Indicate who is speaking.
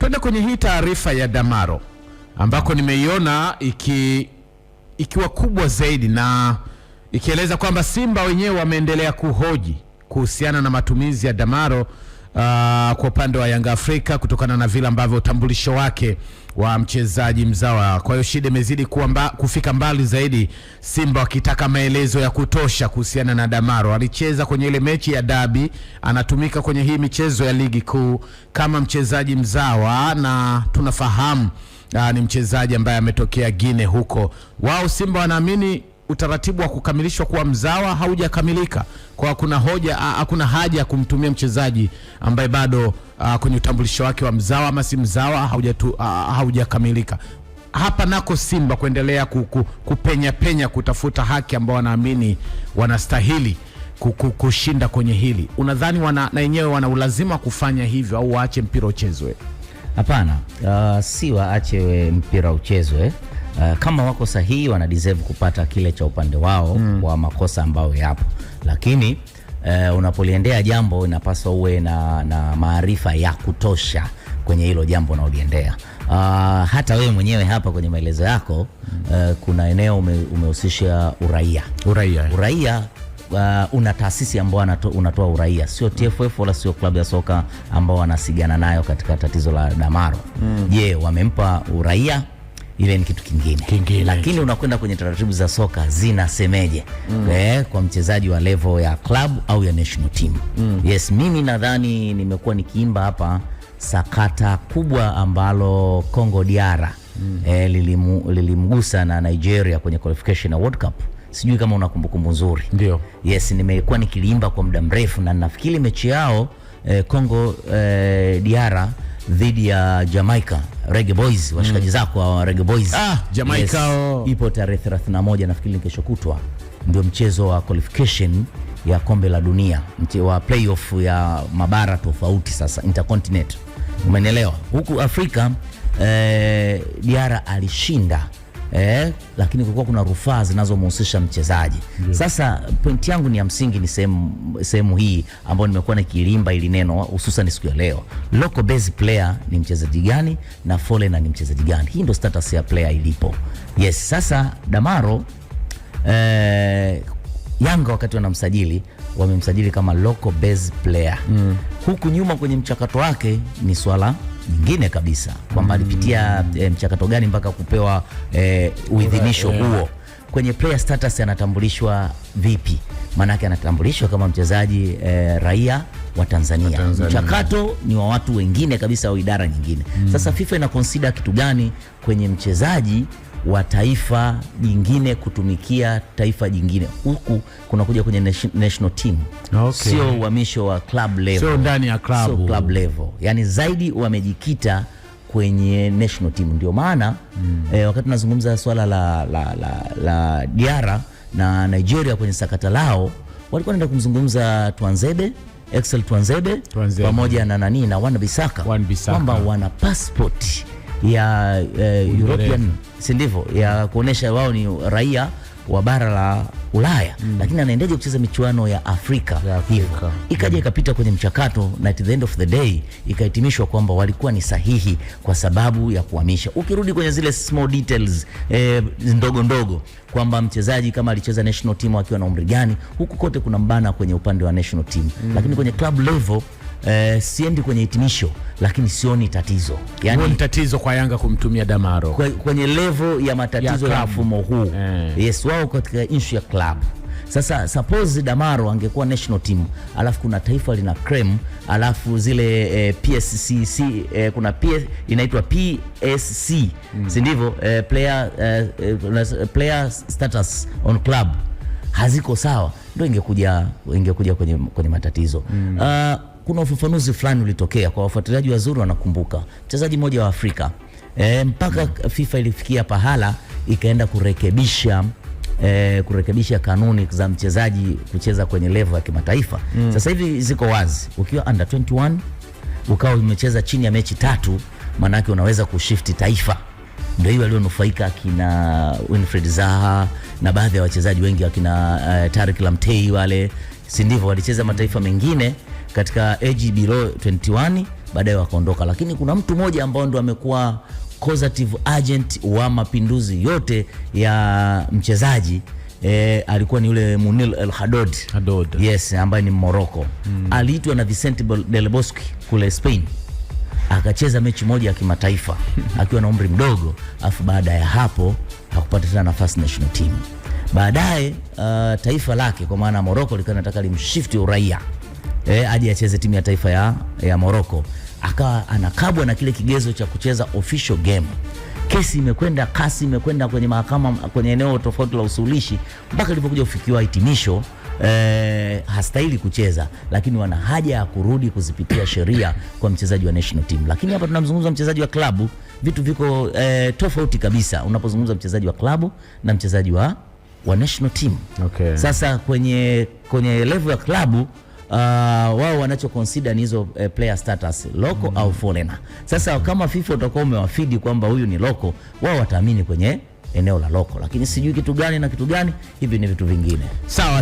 Speaker 1: Twende kwenye hii taarifa ya Damaro ambako nimeiona ikiwa kubwa zaidi na ikieleza kwamba Simba wenyewe wameendelea kuhoji kuhusiana na matumizi ya Damaro kwa upande wa Yanga Afrika kutokana na vile ambavyo utambulisho wake wa mchezaji mzawa. Kwa hiyo shida imezidi kufika mbali zaidi, Simba wakitaka maelezo ya kutosha kuhusiana na Damaro. Alicheza kwenye ile mechi ya dabi, anatumika kwenye hii michezo ya ligi kuu kama mchezaji mzawa, na tunafahamu ni mchezaji ambaye ametokea Guinea huko. Wao Simba wanaamini utaratibu wa kukamilishwa kuwa mzawa haujakamilika, kwa hakuna haja ya kumtumia mchezaji ambaye bado kwenye utambulisho wake wa mzawa ama si mzawa haujakamilika. Hapa nako Simba kuendelea kupenya kutafuta haki ambao wanaamini wanastahili kushinda kwenye hili. Unadhani na wenyewe wana ulazima kufanya hivyo au waache mpira uchezwe?
Speaker 2: Hapana, si waache mpira uchezwe. Kama wako sahihi wana deserve kupata kile cha upande wao kwa makosa ambayo yapo, lakini unapoliendea jambo inapaswa uwe na maarifa ya kutosha kwenye hilo jambo unaoliendea. Hata wewe mwenyewe hapa kwenye maelezo yako kuna eneo umehusisha uraia. Una taasisi ambao unatoa uraia, sio TFF wala sio klabu ya soka ambao wanasigana nayo katika tatizo la Damaro. Je, wamempa uraia? Ile ni kitu kingine. Lakini unakwenda kwenye taratibu za soka zinasemeje kwa mchezaji wa level ya club au ya national team. Yes, mimi nadhani nimekuwa nikiimba hapa sakata kubwa ambalo Congo DR lilimgusa na Nigeria kwenye qualification ya World Cup. Sijui kama una kumbukumbu nzuri.
Speaker 1: Ndio.
Speaker 2: Yes, nimekuwa nikiliimba kwa muda mrefu, na nafikiri mechi yao Congo DR dhidi ya Jamaica Reggae Boys, washikaji zako wa Reggae Boys.
Speaker 1: Jamaica. Yes,
Speaker 2: ipo tarehe 31 nafikiri kesho kutwa, ndio mchezo wa qualification ya kombe la dunia, wa playoff ya mabara tofauti, sasa intercontinent. Umeelewa? Huku Afrika DR alishinda, lakini kulikuwa kuna rufaa zinazomhusisha mchezaji. Sasa point yangu ni ya msingi ni sehemu hii ambayo nimekuwa nikilimba ili neno hususan siku ya leo. Local base player ni mchezaji gani na foreigner ni mchezaji gani? Hii ndio status ya player ilipo. Yes, sasa Damaro Yanga wakati wanamsajili wamemsajili kama local base player. Huku nyuma kwenye mchakato wake ni swala nyingine kabisa, kwamba alipitia mchakato gani mpaka kupewa uidhinisho huo. Kwenye player status anatambulishwa vipi? Maana yake anatambulishwa kama mchezaji raia wa Tanzania. Mchakato ni wa watu wengine kabisa au idara nyingine. Sasa FIFA ina consider kitu gani kwenye mchezaji wa taifa jingine kutumikia taifa jingine? Huku kuna kuja kwenye national team. Sio uhamisho wa club level.
Speaker 1: Sio ndani ya club.
Speaker 2: Sio club level. Yani zaidi wamejikita kwenye national team. Ndio maana wakati tunazungumza swala la Diarra na Nigeria kwenye sakata lao, walikuwa wanaenda kumzungumza Tuanzebe pamoja na Wan-Bissaka kwamba wana passport ya European, si ndivyo, ya kuonesha wao ni raia wa bara la Ulaya, lakini anaendelea kucheza michuano ya Afrika. Hivyo ikaja ikapita kwenye mchakato, na at the end of the day ikahitimishwa kwamba walikuwa ni sahihi kwa sababu ya kuhamisha. Ukirudi kwenye zile small details ndogo kwamba mchezaji kama alicheza national team akiwa na umri gani, huku kote kuna mbana kwenye upande wa national team. Lakini kwenye club level siendi kwenye hitimisho, lakini sioni tatizo.
Speaker 1: Yani tatizo kwa Yanga kumtumia Damaro
Speaker 2: kwenye level ya matatizo ya mfumo huu. Yes, wao katika issue ya club. Sasa suppose Damaro angekuwa national team, alafu kuna taifa lina creme, alafu zile PSC kuna inaitwa PSC, si ndivyo, player status on club haziko sawa, ndio ingekuja kwenye matatizo. Kuna ufafanuzi fulani ulitokea kwa wafuatiliaji wazuri wanakumbuka. Mchezaji mmoja wa Afrika mpaka FIFA ilifikia pahala ikaenda kurekebisha kanuni za mchezaji kucheza kwenye level ya kimataifa. Sasa hivi ziko wazi, ukiwa under 21 ukawa umecheza chini ya mechi 3, maana yake unaweza kushifti taifa. Ndio hiyo walionufaika kina Winfred Zaha na baadhi ya wachezaji wengi wakina Tariq Lamtey wale, si ndivyo, walicheza mataifa mengine katika age below 21 baadaye wakaondoka. Lakini kuna mtu mmoja ambao ndo amekuwa causative agent wa mapinduzi yote ya mchezaji, alikuwa ni yule Munir El Haddad. Yes, ambaye ni Morocco. Aliitwa na Vicente Del Bosque kule Spain, akacheza mechi moja ya kimataifa akiwa na umri mdogo, afu baada ya hapo hakupata tena nafasi national team. Baadaye taifa lake kwa maana Morocco likawa nataka limshifti uraia, aje acheze timu ya taifa ya Morocco. Akawa anakabwa na kile kigezo cha kucheza official game. Kesi imekwenda kwenye mahakama, kwenye eneo tofauti la usuluhishi, mpaka ilipokuja kufikiwa hitimisho, hastahili kucheza, lakini wana haja ya kurudi kuzipitia sheria kwa mchezaji wa national team. Lakini hapa tunamzungumza mchezaji wa klabu, vitu viko tofauti kabisa unapozungumza mchezaji wa klabu na mchezaji wa national team.
Speaker 1: Okay.
Speaker 2: Sasa kwenye level ya klabu wao wanacho consider ni hizo player status local au foreigner. Sasa kama FIFA utakuwa umewafidi kwamba huyu ni local, wao wataamini kwenye eneo la local, lakini sijui kitu gani na kitu gani, hivi ni vitu vingine.
Speaker 1: Sawa.